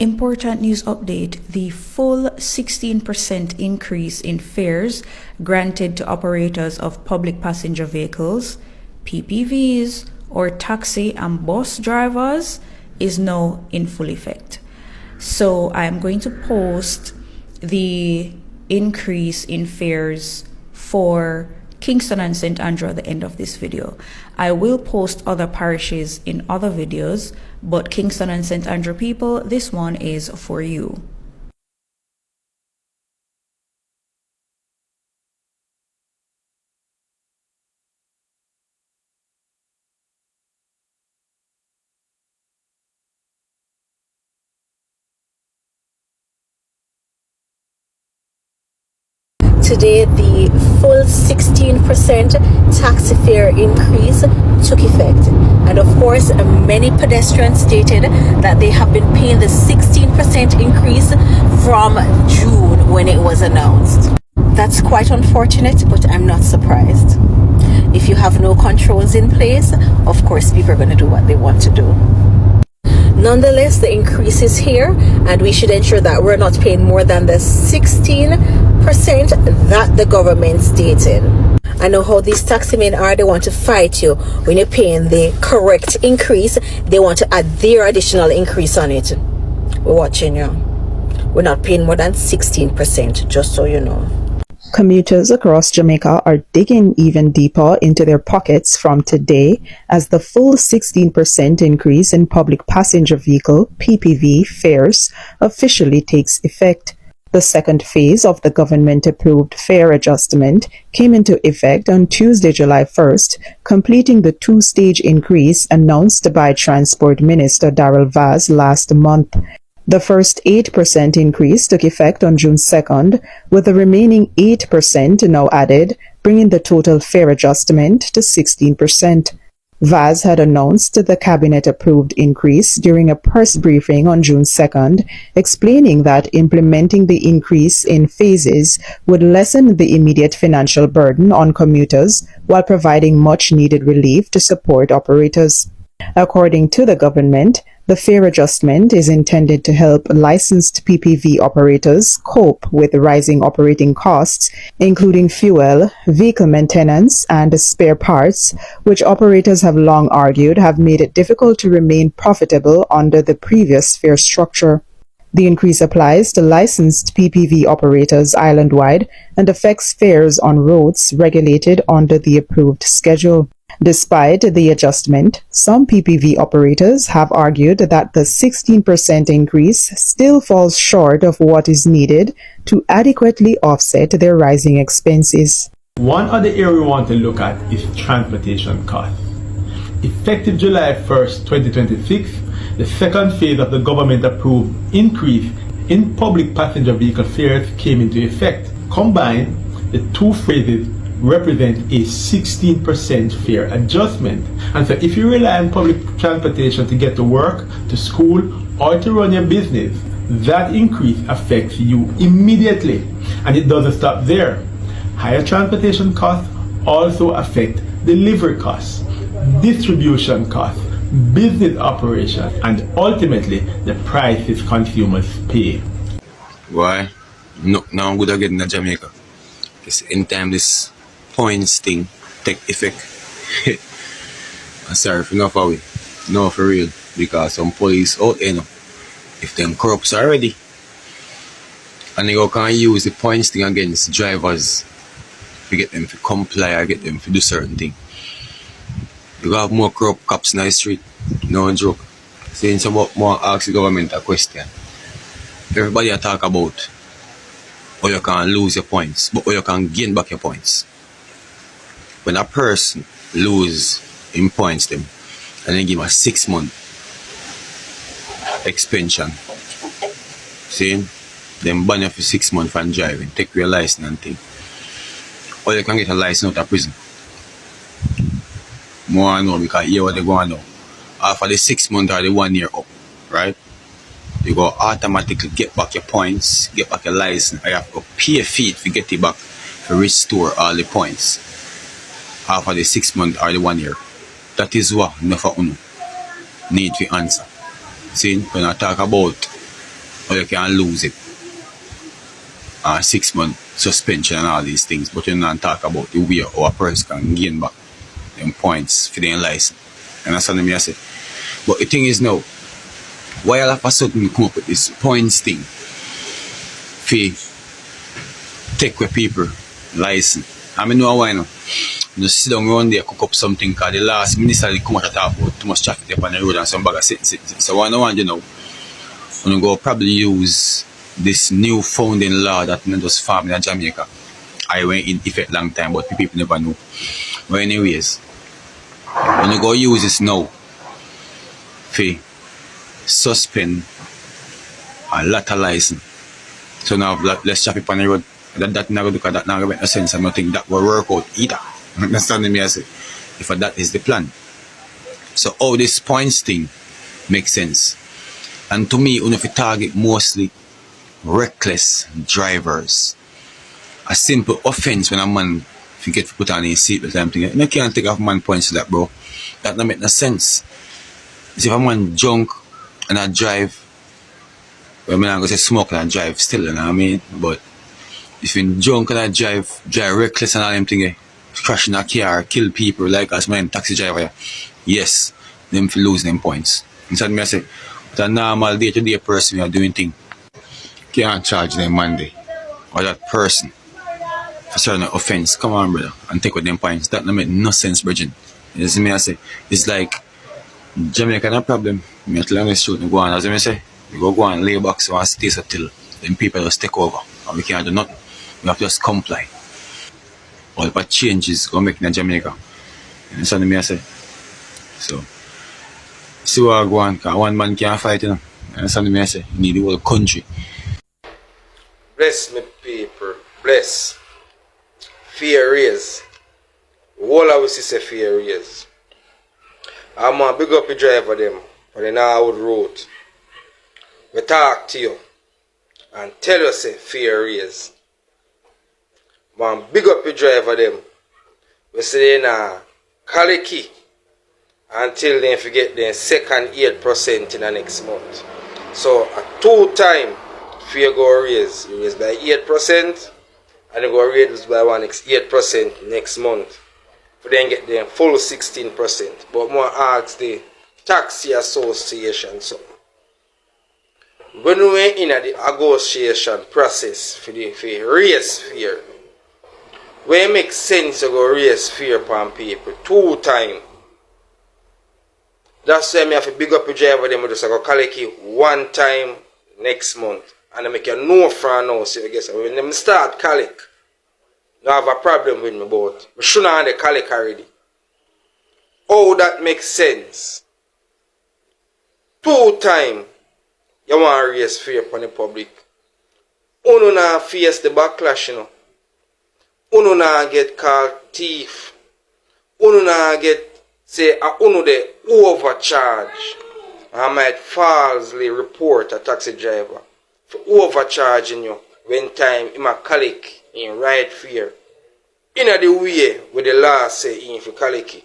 Important news update: the full 16% increase in fares granted to operators of public passenger vehicles, PPVs, or taxi and bus drivers is now in full effect. So I am going to post the increase in fares for Kingston and St. Andrew at the end of this video. I will post other parishes in other videos, but Kingston and St. Andrew people, this one is for you. Today, the full 16% taxi fare increase took effect. And of course, many pedestrians stated that they have been paying the 16% increase from June when it was announced. That's quite unfortunate, but I'm not surprised. If you have no controls in place, of course, people are going to do what they want to do. Nonetheless, the increase is here, and we should ensure that we're not paying more than the 16% that the government stated. I know how these taximen are. They want to fight you when you're paying the correct increase. They want to add their additional increase on it. We're watching you. We're not paying more than 16%, just so you know. Commuters across Jamaica are digging even deeper into their pockets from today as the full 16% increase in public passenger vehicle (PPV) fares officially takes effect. The second phase of the government-approved fare adjustment came into effect on Tuesday, July 1st, completing the two-stage increase announced by Transport Minister Darrell Vaz last month. The first 8% increase took effect on June 2nd, with the remaining 8% now added, bringing the total fare adjustment to 16%. Vaz had announced the cabinet-approved increase during a press briefing on June 2nd, explaining that implementing the increase in phases would lessen the immediate financial burden on commuters while providing much-needed relief to support operators. According to the government, the fare adjustment is intended to help licensed PPV operators cope with rising operating costs, including fuel, vehicle maintenance, and spare parts, which operators have long argued have made it difficult to remain profitable under the previous fare structure. The increase applies to licensed PPV operators island-wide and affects fares on routes regulated under the approved schedule. Despite the adjustment, some PPV operators have argued that the 16% increase still falls short of what is needed to adequately offset their rising expenses. One other area we want to look at is transportation costs. Effective July 1st, 2026, the second phase of the government-approved increase in public passenger vehicle fares came into effect. Combined, the two phases represent a 16% fare adjustment. And so if you rely on public transportation to get to work, to school, or to run your business, that increase affects you immediately. And it doesn't stop there. Higher transportation costs also affect delivery costs, distribution costs, business operations, and ultimately the prices consumers pay. Why? No, now I'm good at getting to Jamaica. Because anytime this points thing take effect, I'm sorry for enough of it. No, for real. Because some police out there, if them corrupts already, and they go can use the points thing against drivers to get them to comply or get them to do certain thing. You have more corrupt cops in the street, no joke. Saying some more ask the government a question. Everybody talk about how you can lose your points, but how you can gain back your points. When a person lose in points them, and then give him a 6-month extension, see, then ban you for 6 months from driving, take your license and thing. Or you can get a license out of prison. More I know because hear what they go on now. After the 6 months or the 1 year up, right? You go automatically get back your points, get back your license, or you have to pay a fee to get it back to restore all the points after the 6 months or the 1 year. That is what enough of you need to answer. See, when I talk about or you can lose it. 6-month suspension and all these things, but you don't talk about the way how a person can gain back them points for their license. And that's what I say. But the thing is now, why all of a sudden come up with this points thing for take away people license? I mean, know why now? You sit down one day, cook up something, because the last minister they come out and talk about too much traffic up on the road and some bag of sitting. So what I want you know, I'm going to probably use this new founding law that not just farming in Jamaica. I went in effect long time, but people never know. But anyways, when you go use this now for suspend a lot of license. So now less traffic on the road. That not look at that not make no sense. I don't think that will work out either. Understand me? I say, if that is the plan. So all this points thing makes sense. And to me, if you target mostly reckless drivers, a simple offense when a man forget to put on his seatbelt, I'm thinking, you can't take off man points to that, bro. That don't make no sense. If a man drunk and I drive, well, I'm not going to say smoke and I drive still, you know what I mean? But if you're drunk and I drive reckless and all them things, crashing a car, kill people like us, man, taxi driver, yes, them for lose them points. Instead me I say, but a normal day-to-day person we are doing things, can't charge them Monday or that person for certain offense. Come on, brother, and take with them points. That don't make no sense, Bridget. You see me I say, it's like Jamaica no problem. Me tell them the truth, go on, as I say, we go and lay back so and stay so till them people just take over and we can't do nothing. We have to just comply. All the changes go make in Jamaica. You understand me I say? So see what I go on, because one man can't fight, you know. You understand me I say? You need the whole country. Bless me people, bless. Fear is. All I will say fear is. I'm going to big up the driver them for the Norwood Road. We talk to you and tell you say fear is. Man, big up the driver them. We say na Kaliki until they forget the second 8% in the next month. So a 2 time fear go raise. You raise by 8% and you go raise by 8% next month. For then get the full 16%. But more ask the taxi association something. When we were in the negotiation process for raise fear, where it makes sense to go raise fear upon people 2 times. That's why I have to big up the driver them just go collect it 1 time next month. And I make you know from now, so I guess when them start collect, I have a problem with me but I shouldn't have the collect already. Oh, that makes sense. 2 times you want to raise fear upon the public. Uno na face the backlash, you know. Uno na get called thief. Uno na get say uno de overcharge. I might falsely report a taxi driver for overcharging you when time in my collect in right fear. In the way with the law say in for collect.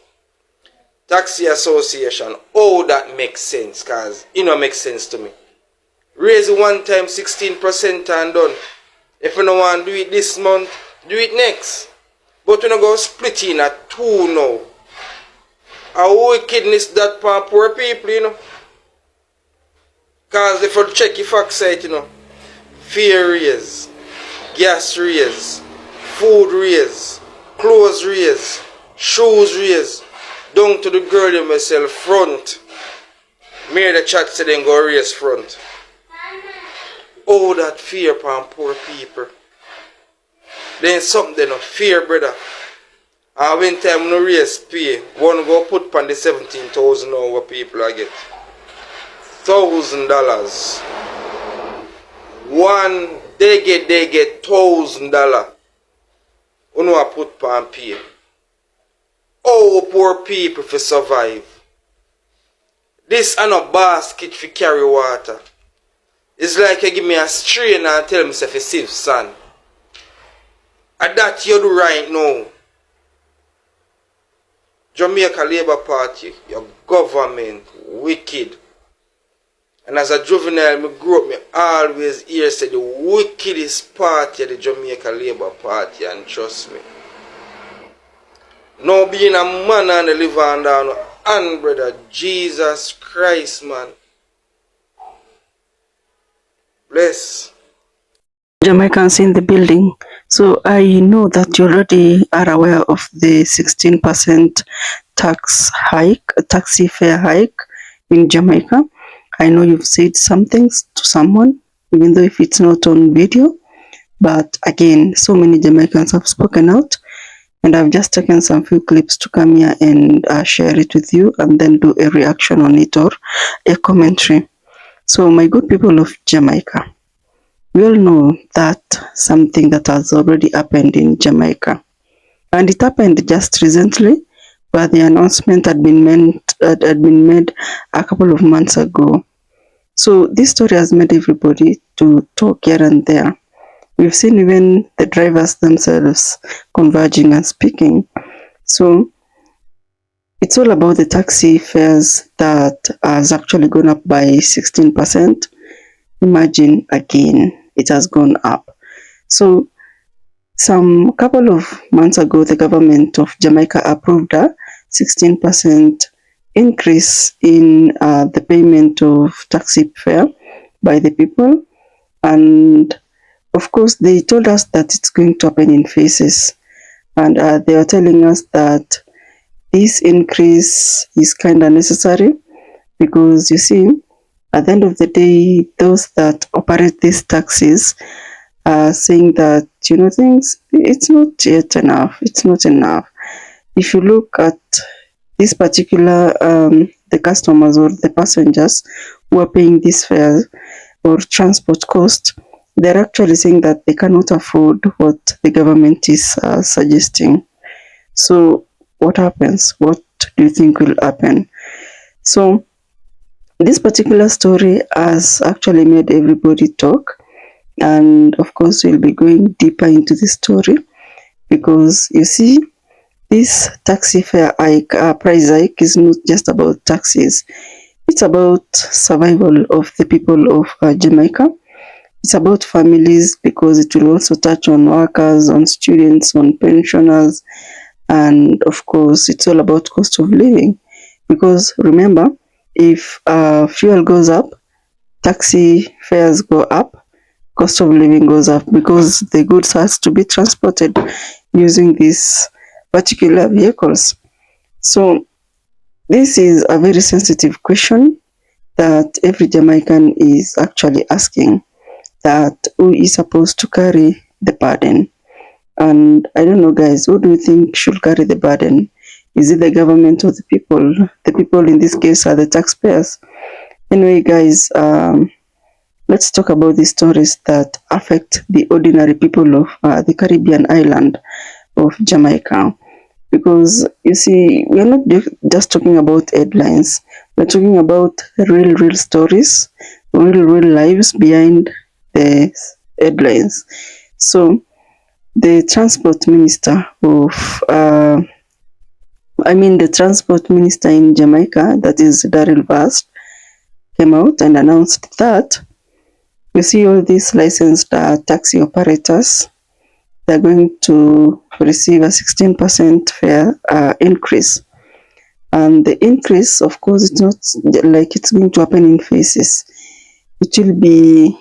Taxi association, oh that makes sense, cause it don't make sense to me. Raise 1 time 16% and done. If you don't want to do it this month, do it next. But you don't go split in at 2 now. A wickedness that for poor people, you know. Because if you check your fact site, you know, fear raise, gas raise, food raise, clothes raise, shoes raise, down to the girl them myself front. Me the chat say then go raise front. Oh, that fear upon poor people. Then something they no fear, brother. And when time no raise pay, one go put upon the 17,000 now what people I get. $1,000. One they get $1,000. You know I put upon pay. Oh, poor people for survive. This and a basket for carry water. It's like you give me a strain and tell me if you save son. And that you do right now. Jamaica Labour Party, your government, wicked. And as a juvenile, me grew up, me always hear say the wickedest party of the Jamaica Labour Party, and trust me. Now being a man and a liver and down, and brother, Jesus Christ, man. Bless. Jamaicans in the building. So I know that you already are aware of the 16% taxi fare hike in Jamaica. I know you've said some things to someone, even though if it's not on video. But again, so many Jamaicans have spoken out, and I've just taken some few clips to come here and share it with you, and then do a reaction on it or a commentary. So my good people of Jamaica, we all know that something that has already happened in Jamaica, and it happened just recently, where the announcement had been made a couple of months ago. So this story has made everybody to talk here and there. We've seen even the drivers themselves converging and speaking. So it's all about the taxi fares that has actually gone up by 16%. Imagine again, it has gone up. So some couple of months ago, the government of Jamaica approved a 16% increase in the payment of taxi fare by the people. And of course, they told us that it's going to happen in phases. And they are telling us that this increase is kind of necessary because, you see, at the end of the day, those that operate these taxis are saying that, you know, things, it's not yet enough. It's not enough. If you look at this particular, the customers or the passengers who are paying this fare or transport cost, they're actually saying that they cannot afford what the government is suggesting. So what happens? What do you think will happen? So this particular story has actually made everybody talk, and of course we'll be going deeper into the story because, you see, this taxi fare hike, price hike is not just about taxis. It's about survival of the people of Jamaica. It's about families because it will also touch on workers, on students, on pensioners, and of course it's all about cost of living. Because remember, if fuel goes up, taxi fares go up, cost of living goes up because the goods has to be transported using these particular vehicles. So this is a very sensitive question that every Jamaican is actually asking, that who is supposed to carry the burden? And I don't know, guys, who do you think should carry the burden? Is it the government or the people? The people in this case are the taxpayers. Anyway, guys, let's talk about the stories that affect the ordinary people of the Caribbean island of Jamaica. Because, you see, we're not just talking about headlines. We're talking about real stories, real lives behind the headlines. So the transport minister the transport minister in Jamaica, that is Daryl Vast, came out and announced that, you see, all these licensed taxi operators, they're going to receive a 16% fare increase. And the increase, of course, it's not like it's going to happen in phases. It will be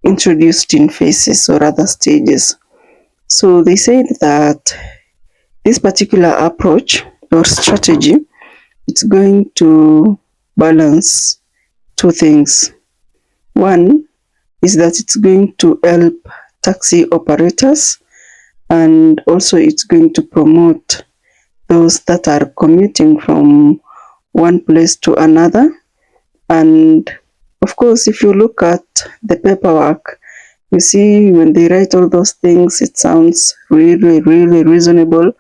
introduced in phases or other stages. So they said that this particular approach or strategy, it's going to balance two things. One is that it's going to help taxi operators, and also it's going to promote those that are commuting from one place to another. And of course, if you look at the paperwork, you see, when they write all those things, it sounds really reasonable.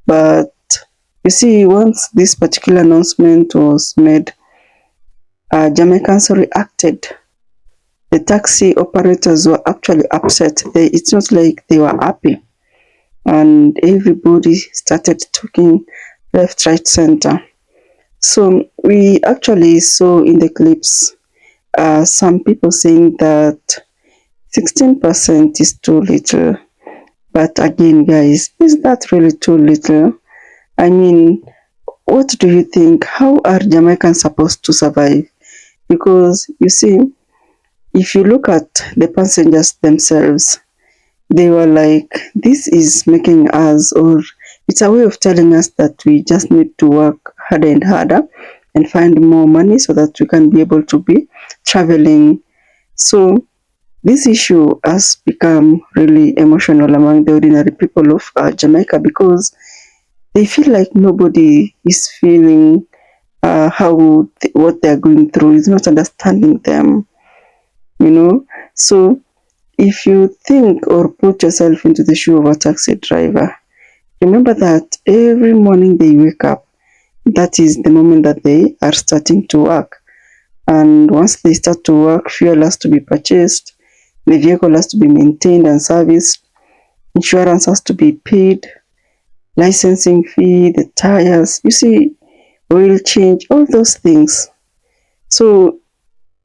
But you see, once this particular announcement was made, Jamaicans reacted. The taxi operators were actually upset. It's not like they were happy. And everybody started talking left, right, center. So we actually saw in the clips some people saying that 16% is too little. But again, guys, is that really too little? I mean, what do you think? How are Jamaicans supposed to survive? Because you see, if you look at the passengers themselves, they were like, this is making us, or it's a way of telling us that we just need to work harder and harder and find more money so that we can be able to be traveling. So this issue has become really emotional among the ordinary people of Jamaica, because they feel like nobody is feeling what they're going through, is not understanding them, you know. So if you think or put yourself into the shoe of a taxi driver, remember that every morning they wake up, that is the moment that they are starting to work. And once they start to work, fuel has to be purchased, the vehicle has to be maintained and serviced, insurance has to be paid, licensing fee, the tires, you see, oil change, all those things. So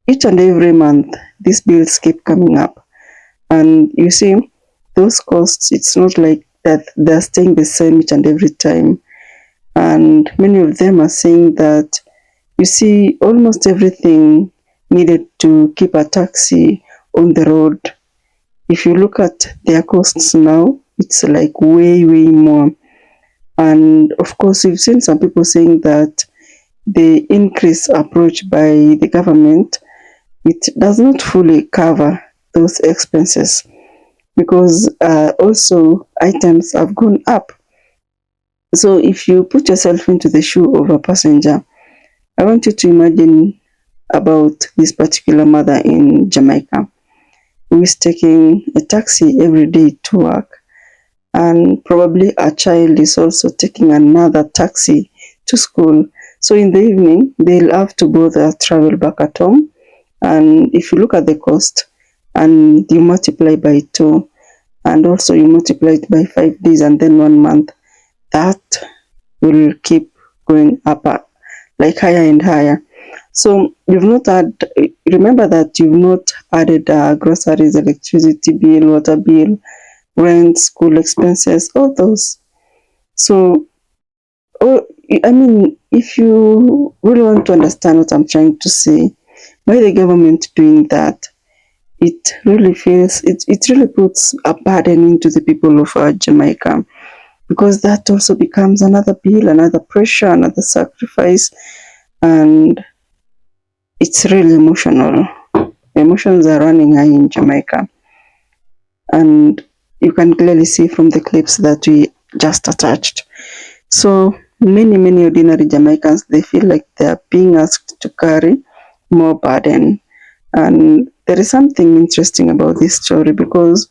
each and every month, these bills keep coming up. And you see, those costs, it's not like that they're staying the same each and every time. And many of them are saying that, you see, almost everything needed to keep a taxi on the road. If you look at their costs now, it's like way, way more. And of course, we've seen some people saying that the increase approach by the government, it does not fully cover those expenses, because also items have gone up. So if you put yourself into the shoe of a passenger, I want you to imagine about this particular mother in Jamaica who is taking a taxi every day to work, and probably a child is also taking another taxi to school. So in the evening, they'll have to both travel back at home. And if you look at the cost and you multiply by 2, and also you multiply it by 5 days and then 1 month, that will keep going up like higher and higher. So you've not remember that you've not added groceries, electricity bill, water bill, rent, school expenses, all those. So, I mean, if you really want to understand what I'm trying to say, why the government doing that, it really puts a burden into the people of Jamaica, because that also becomes another bill, another pressure, another sacrifice, and it's really emotional. Emotions are running high in Jamaica, and you can clearly see from the clips that we just attached. So many ordinary Jamaicans, they feel like they are being asked to carry more burden. And there is something interesting about this story, because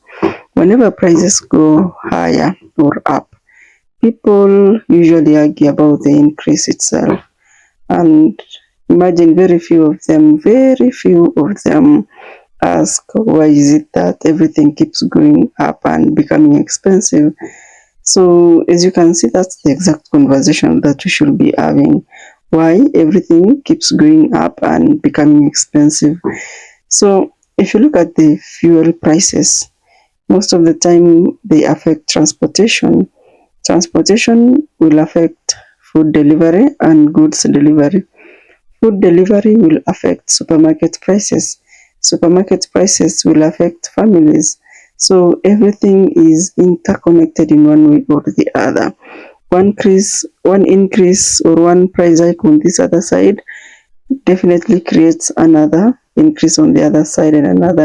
whenever prices go higher or up, people usually argue about the increase itself. And imagine very few of them ask, why is it that everything keeps going up and becoming expensive? So as you can see, that's the exact conversation that we should be having. Why everything keeps going up and becoming expensive? So if you look at the fuel prices, most of the time they affect transportation. Transportation will affect food delivery and goods delivery. Food delivery will affect supermarket prices. Supermarket prices will affect families. So everything is interconnected in one way or the other. One increase or one price hike on this other side definitely creates another increase on the other side, and another,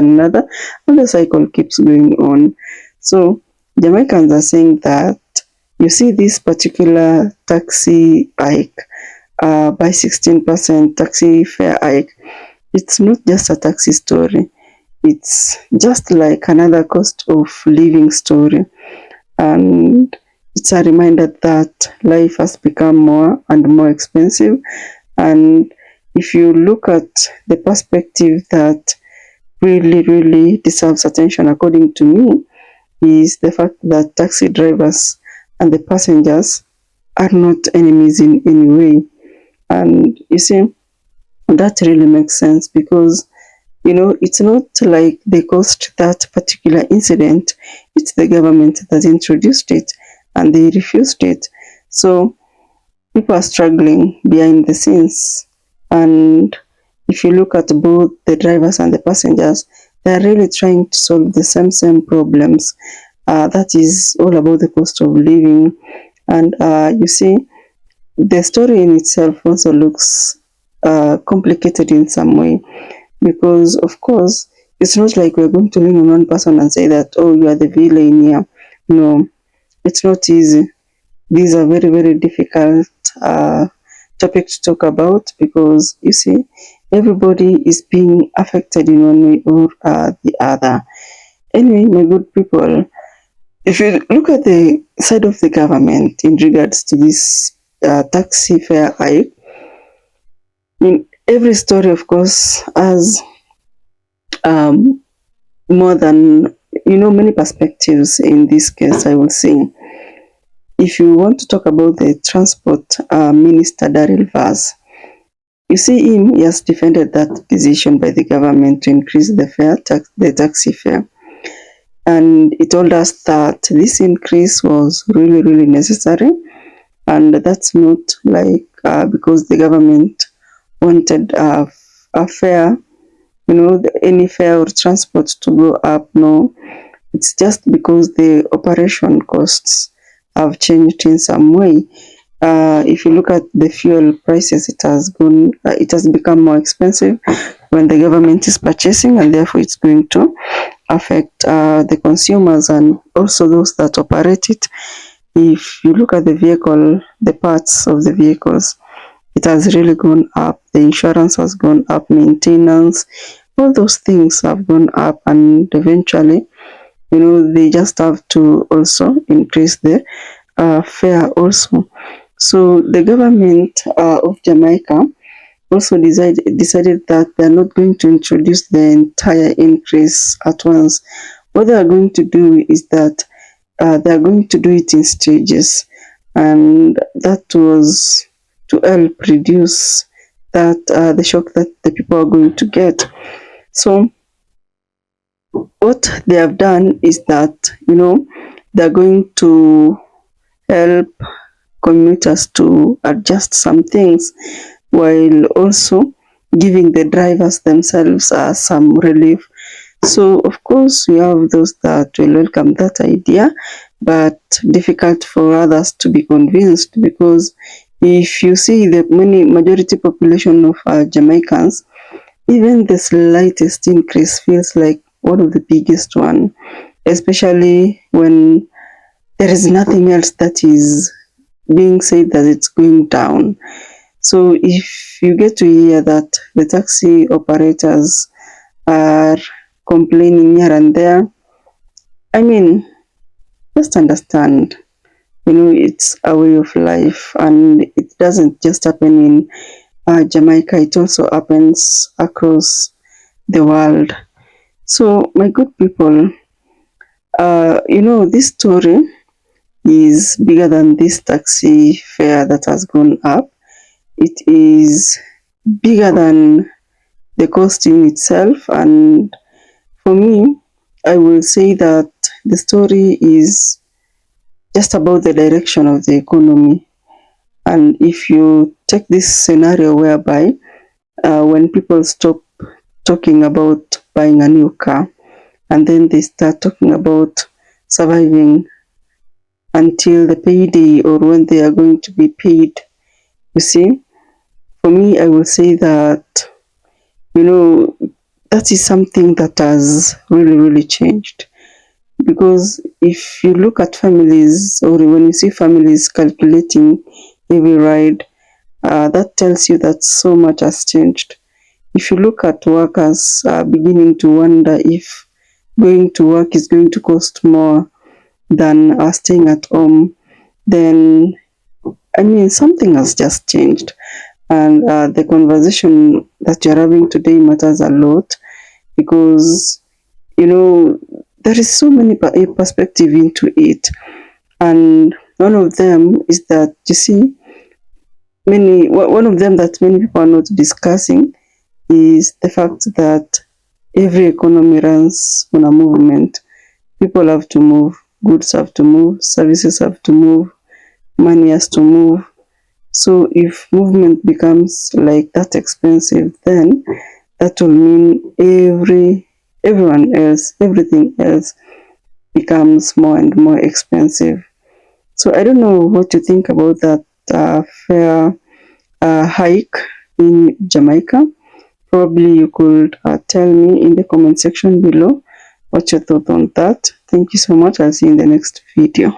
and the cycle keeps going on. So Jamaicans are saying that, you see, this particular taxi hike, by 16% taxi fare hike, it's not just a taxi story. It's just like another cost of living story. And it's a reminder that life has become more and more expensive. And if you look at the perspective that really deserves attention, according to me, is the fact that taxi drivers and the passengers are not enemies in any way. And you see, that really makes sense, because It's not like they caused that particular incident. It's the government that introduced it and they refused it. So people are struggling behind the scenes. And if you look at both the drivers and the passengers, they're really trying to solve the same problems. That is all about the cost of living. And you see, the story in itself also looks complicated in some way, because of course it's not like we're going to lean on one person and say that, oh, you are the villain here. No, it's not easy. These are very difficult topic to talk about, because you see, everybody is being affected in one way or the other. Anyway, my good people, if you look at the side of the government in regards to this taxi fare hike, every story, of course, has more than many perspectives. In this case, I will say, if you want to talk about the transport minister Daryl Vaz, you see him, he has defended that decision by the government to increase the taxi fare. And he told us that this increase was really necessary, and that's not like because the government wanted a fare, any fare or transport to go up. No, it's just because the operation costs have changed in some way. If you look at the fuel prices, it has become more expensive when the government is purchasing, and therefore it's going to affect the consumers and also those that operate it. If you look at the parts of the vehicles, it has really gone up. The insurance has gone up, maintenance, all those things have gone up, and eventually, they just have to also increase the fare also. So the government of Jamaica also decided that they're not going to introduce the entire increase at once. What they are going to do is that they are going to do it in stages, and that was to help reduce that the shock that the people are going to get. So what they have done is that they're going to help commuters to adjust some things, while also giving the drivers themselves some relief. So of course we have those that will welcome that idea, but difficult for others to be convinced, because if you see the majority population of Jamaicans, even the slightest increase feels like one of the biggest one, especially when there is nothing else that is being said that it's going down. So if you get to hear that the taxi operators are complaining here and there, I mean, just understand, it's a way of life, and it doesn't just happen in Jamaica, it also happens across the world. So, my good people, this story is bigger than this taxi fare that has gone up. It is bigger than the cost in itself, and for me, I will say that the story is just about the direction of the economy. And if you take this scenario whereby when people stop talking about buying a new car, and then they start talking about surviving until the payday or when they are going to be paid, you see, for me, I will say that, that is something that has really changed. Because if you look at families, or when you see families calculating every ride, that tells you that so much has changed. If you look at workers beginning to wonder if going to work is going to cost more than staying at home, then something has just changed. And the conversation that you're having today matters a lot, because there is so many perspective into it, and one of them is that, you see, one of them that many people are not discussing is the fact that every economy runs on a movement. People have to move, goods have to move, services have to move, money has to move. So if movement becomes like that expensive, then that will mean everything else becomes more and more expensive. So I don't know what you think about that fare hike in Jamaica. Probably you could tell me in the comment section below what's your thought on that. Thank you so much. I'll see you in the next video.